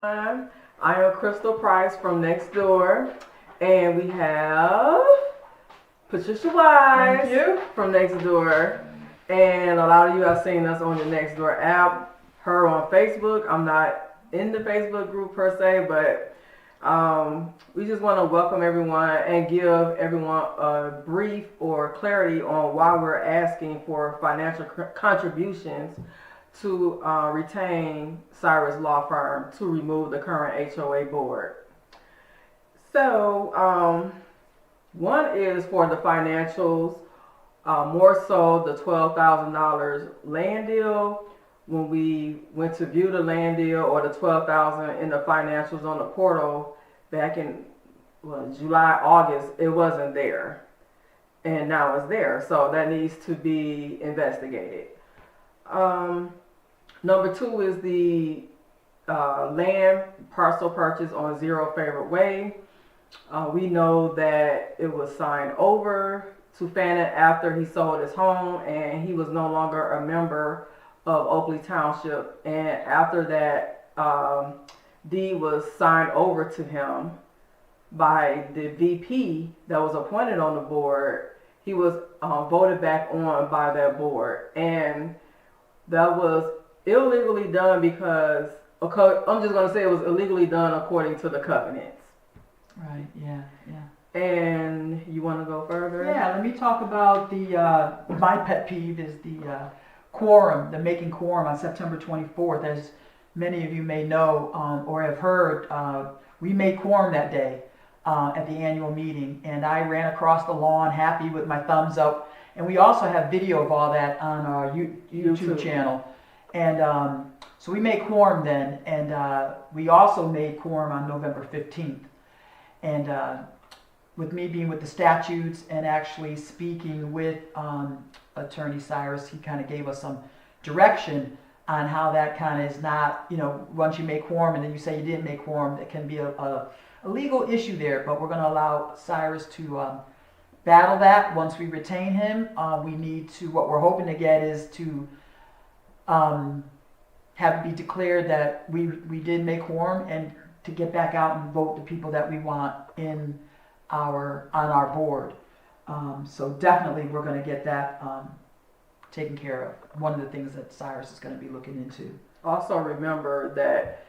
I am Crystal Price from Next Door, and we have Patricia Wise Thank you. from Next Door. And a lot of you have seen us on the Next Door app, her on Facebook. I'm not in the Facebook group per se, but we just want to welcome everyone and give everyone a brief or clarity on why we're asking for financial contributions to retain Cyrus Law Firm to remove the current HOA board. So, one is for the financials, more so the $12,000 land deal. When we went to view the land deal, or the $12,000 in the financials on the portal back in July, August, it wasn't there, and now it's there. So that needs to be investigated. Number two is the land parcel purchase on Zero Favorite Way. We know that it was signed over to Fannin after he sold his home, and he was no longer a member of Oakley Township. And after that deed was signed over to him by the VP that was appointed on the board, he was voted back on by that board. And that was illegally done because I'm just going to say it was illegally done according to the covenants. Right, yeah. And you want to go further? Yeah, let me talk about my pet peeve is the quorum, the making quorum on September 24th. As many of you may know or have heard, we made quorum that day at the annual meeting, and I ran across the lawn happy with my thumbs up. And we also have video of all that on our YouTube channel. And so we made quorum then, and we also made quorum on November 15th. And with me being with the statutes and actually speaking with Attorney Cyrus, he kind of gave us some direction on how that kind of is not, once you make quorum and then you say you didn't make quorum, it can be a legal issue there. But we're going to allow Cyrus to battle that. Once we retain him, we need to, what we're hoping to get is to have it be declared that we did make quorum, and to get back out and vote the people that we want on our board. So definitely we're going to get that taken care of. One of the things that Cyrus is going to be looking into. Also remember that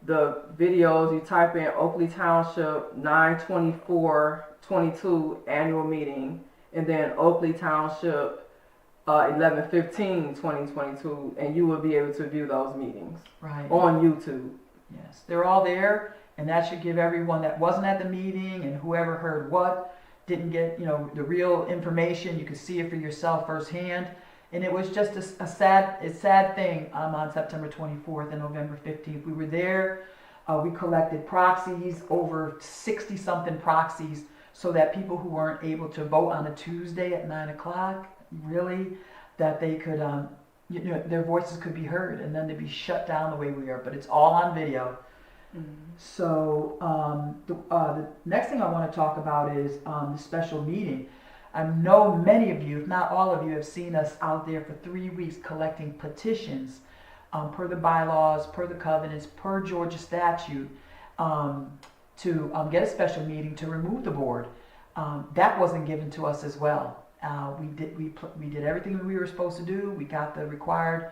the videos, you type in Oakley Township 9/24/22 annual meeting, and then Oakley Township 11/15/2022, and you will be able to view those meetings on YouTube. Yes, they're all there, and that should give everyone that wasn't at the meeting and whoever heard what didn't get, the real information. You could see it for yourself firsthand. And it was just a sad thing on September 24th and November 15th. We were there. We collected proxies, over 60-something proxies, so that people who weren't able to vote on a Tuesday at 9 o'clock, really, that they could, their voices could be heard, and then they'd be shut down the way we are. But it's all on video. Mm-hmm. So the next thing I want to talk about is the special meeting. I know many of you, if not all of you, have seen us out there for 3 weeks collecting petitions per the bylaws, per the covenants, per Georgia statute, to get a special meeting to remove the board. That wasn't given to us as well. We did everything we were supposed to do. We got the required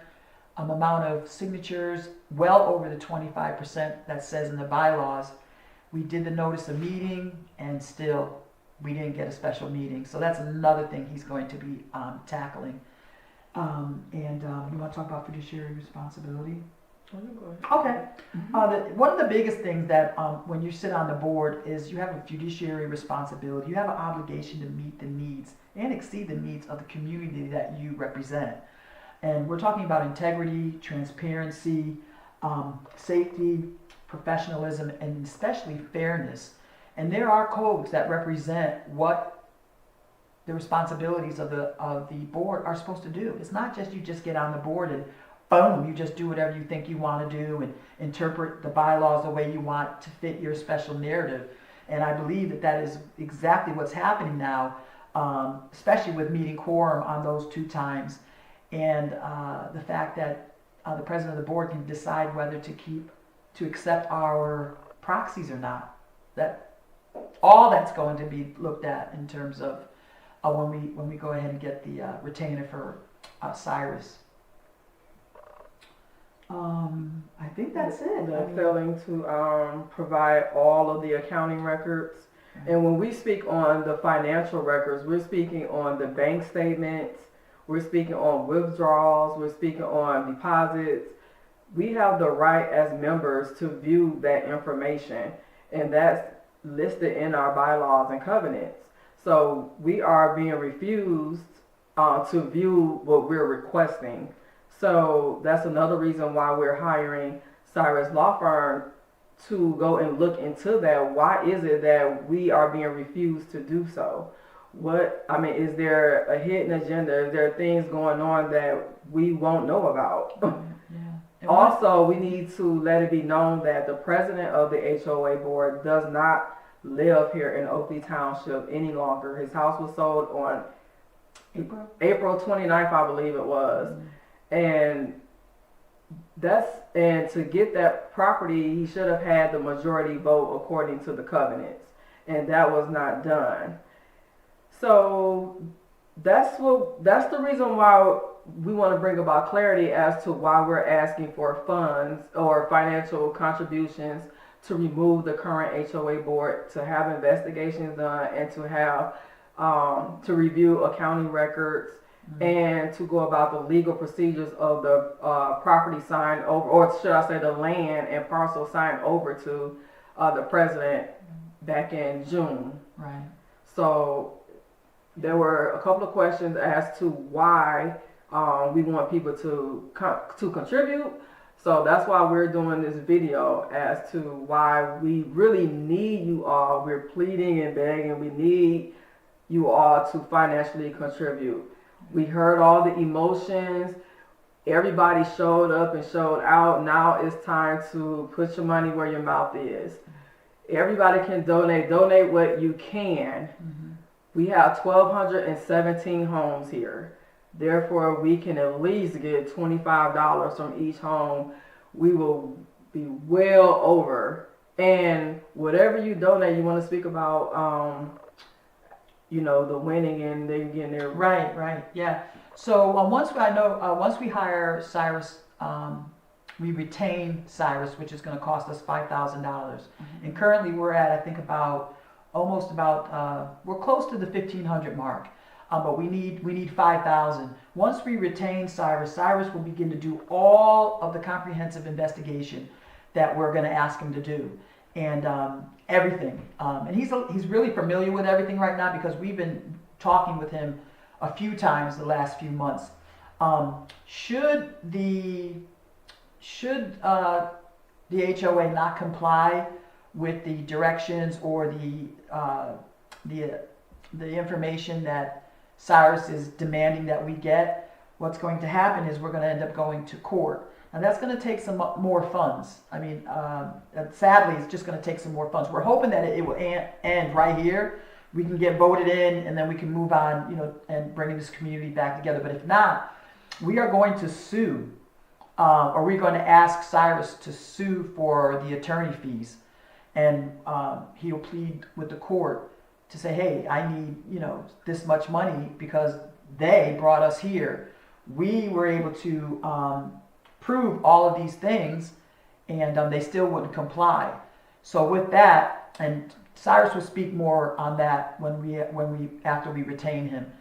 amount of signatures, well over the 25% that says in the bylaws. We did the notice of meeting, and still we didn't get a special meeting. So that's another thing he's going to be tackling. You want to talk about fiduciary responsibility? Okay. One of the biggest things that when you sit on the board is you have a fiduciary responsibility. You have an obligation to meet the needs and exceed the needs of the community that you represent. And we're talking about integrity, transparency, safety, professionalism, and especially fairness. And there are codes that represent what the responsibilities of the board are supposed to do. It's not just you just get on the board and boom, you just do whatever you think you want to do and interpret the bylaws the way you want to fit your special narrative. And I believe that is exactly what's happening now, especially with meeting quorum on those 2 times, and the fact that the president of the board can decide whether to to accept our proxies or not. All that's going to be looked at in terms of when we go ahead and get the retainer for Cyrus. I think that's it. They're failing to provide all of the accounting records. And when we speak on the financial records, we're speaking on the bank statements, we're speaking on withdrawals, we're speaking on deposits. We have the right as members to view that information, and that's listed in our bylaws and covenants. So we are being refused to view what we're requesting. So that's another reason why we're hiring Cyrus Law Firm to go and look into that. Why is it that we are being refused to do so? Is there a hidden agenda? Is there things going on that we won't know about? Yeah. Also, we need to let it be known that the president of the HOA board does not live here in Oakley Township any longer. His house was sold on April 29th, I believe it was. And to get that property, he should have had the majority vote according to the covenants, and that was not done. So that's the reason why we want to bring about clarity as to why we're asking for funds or financial contributions to remove the current HOA board, to have investigations done, and to have to review accounting records, and to go about the legal procedures of the property signed over, or should I say the land and parcel signed over to the president back in June. Right. So there were a couple of questions as to why we want people to contribute. So that's why we're doing this video, as to why we really need you all. We're pleading and begging. We need you all to financially contribute. We heard all the emotions. Everybody showed up and showed out. Now it's time to put your money where your mouth is. Everybody can donate. Donate what you can. Mm-hmm. We have 1,217 homes here. Therefore, we can at least get $25 from each home. We will be well over. And whatever you donate, you want to speak about, the winning and they getting their... Right, yeah. So once we hire Cyrus, we retain Cyrus, which is going to cost us $5,000. Mm-hmm. And currently we're at, I think, we're close to the 1,500 mark. But we need 5,000. Once we retain Cyrus will begin to do all of the comprehensive investigation that we're going to ask him to do, and everything. And he's really familiar with everything right now, because we've been talking with him a few times the last few months. Should the HOA not comply with the directions or the information that Cyrus is demanding that we get, what's going to happen is we're going to end up going to court. And that's going to take some more funds. I mean, sadly, it's just going to take some more funds. We're hoping that it will end right here. We can get voted in, and then we can move on, and bring this community back together. But if not, we are going to sue, or we're going to ask Cyrus to sue for the attorney fees. And he'll plead with the court to say, hey, I need, this much money because they brought us here. We were able to prove all of these things, and they still wouldn't comply. So with that, and Cyrus will speak more on that after we retain him.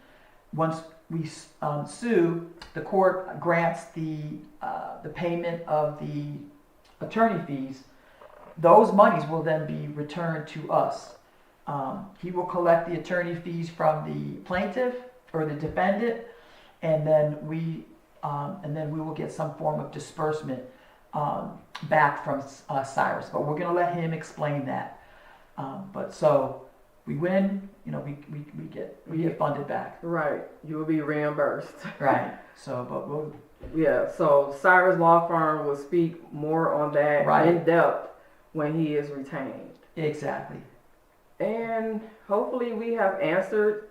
Once we sue, the court grants the payment of the attorney fees. Those monies will then be returned to us. He will collect the attorney fees from the plaintiff or the defendant, and then we will get some form of disbursement back from Cyrus. But we're going to let him explain that. But so we win, we get funded back. Right, you will be reimbursed. Right. So, So Cyrus Law Firm will speak more on that in depth when he is retained. Exactly. And hopefully we have answered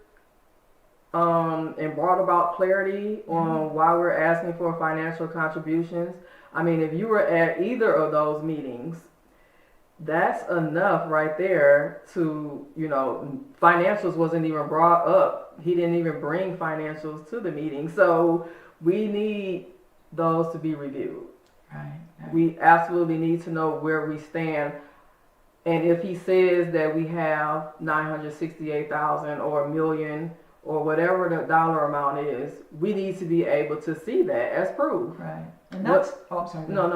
and brought about clarity on why we're asking for financial contributions. I mean, if you were at either of those meetings, that's enough right there to, financials wasn't even brought up. He didn't even bring financials to the meeting. So we need those to be reviewed. Right. We absolutely need to know where we stand. And if he says that we have 968,000 or a million or whatever the dollar amount is, we need to be able to see that as proof. Right. And that's, I'm sorry. No,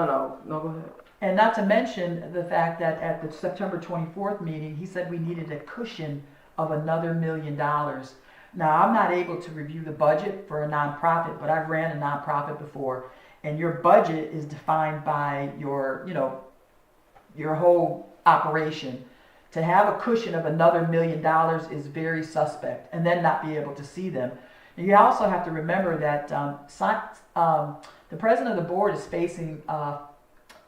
go ahead. And not to mention the fact that at the September 24th meeting, he said we needed a cushion of another $1 million. Now, I'm not able to review the budget for a nonprofit, but I've ran a nonprofit before, and your budget is defined by your whole operation. To have a cushion of another $1 million is very suspect, and then not be able to see them. And you also have to remember that the president of the board is facing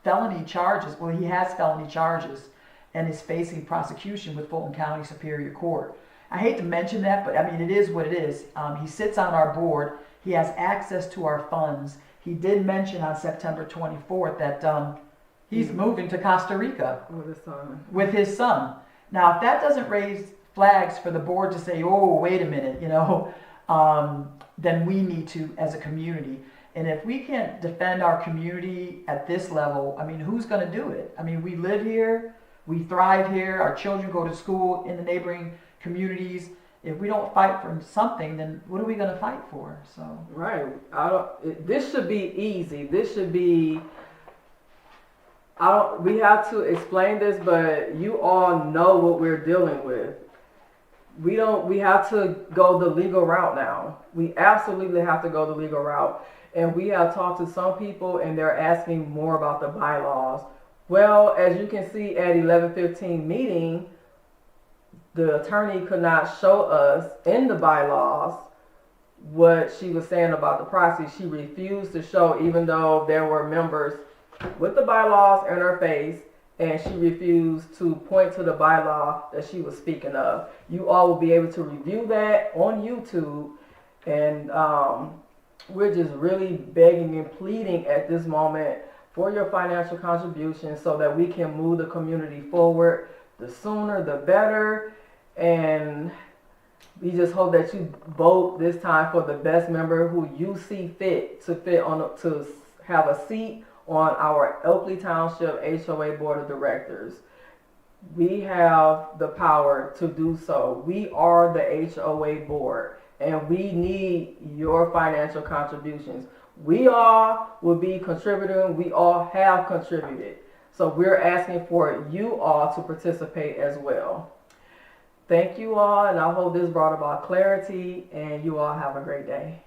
felony charges. Well, he has felony charges and is facing prosecution with Fulton County Superior Court. I hate to mention that, but I mean, it is what it is. He sits on our board. He has access to our funds. He did mention on September 24th that he's moving to Costa Rica with his son. Now, if that doesn't raise flags for the board to say, oh, wait a minute, then we need to as a community. And if we can't defend our community at this level, I mean, who's going to do it? I mean, we live here, we thrive here, our children go to school in the neighboring communities. If we don't fight for something, then what are we going to fight for? So right. This should be easy. This should be. We have to explain this, but you all know what we're dealing with. We have to go the legal route now. We absolutely have to go the legal route. And we have talked to some people and they're asking more about the bylaws. Well, as you can see at 11:15 meeting, the attorney could not show us in the bylaws what she was saying about the proxy. She refused to show, even though there were members with the bylaws in her face, and she refused to point to the bylaw that she was speaking of. You all will be able to review that on YouTube, and we're just really begging and pleading at this moment for your financial contributions so that we can move the community forward. The sooner the better, and we just hope that you vote this time for the best member who you see fit to have a seat on our Oakley Township HOA Board of Directors. We have the power to do so. We are the HOA board, and we need your financial contributions. We all will be contributing. We all have contributed. So we're asking for you all to participate as well. Thank you all, and I hope this brought about clarity, and you all have a great day.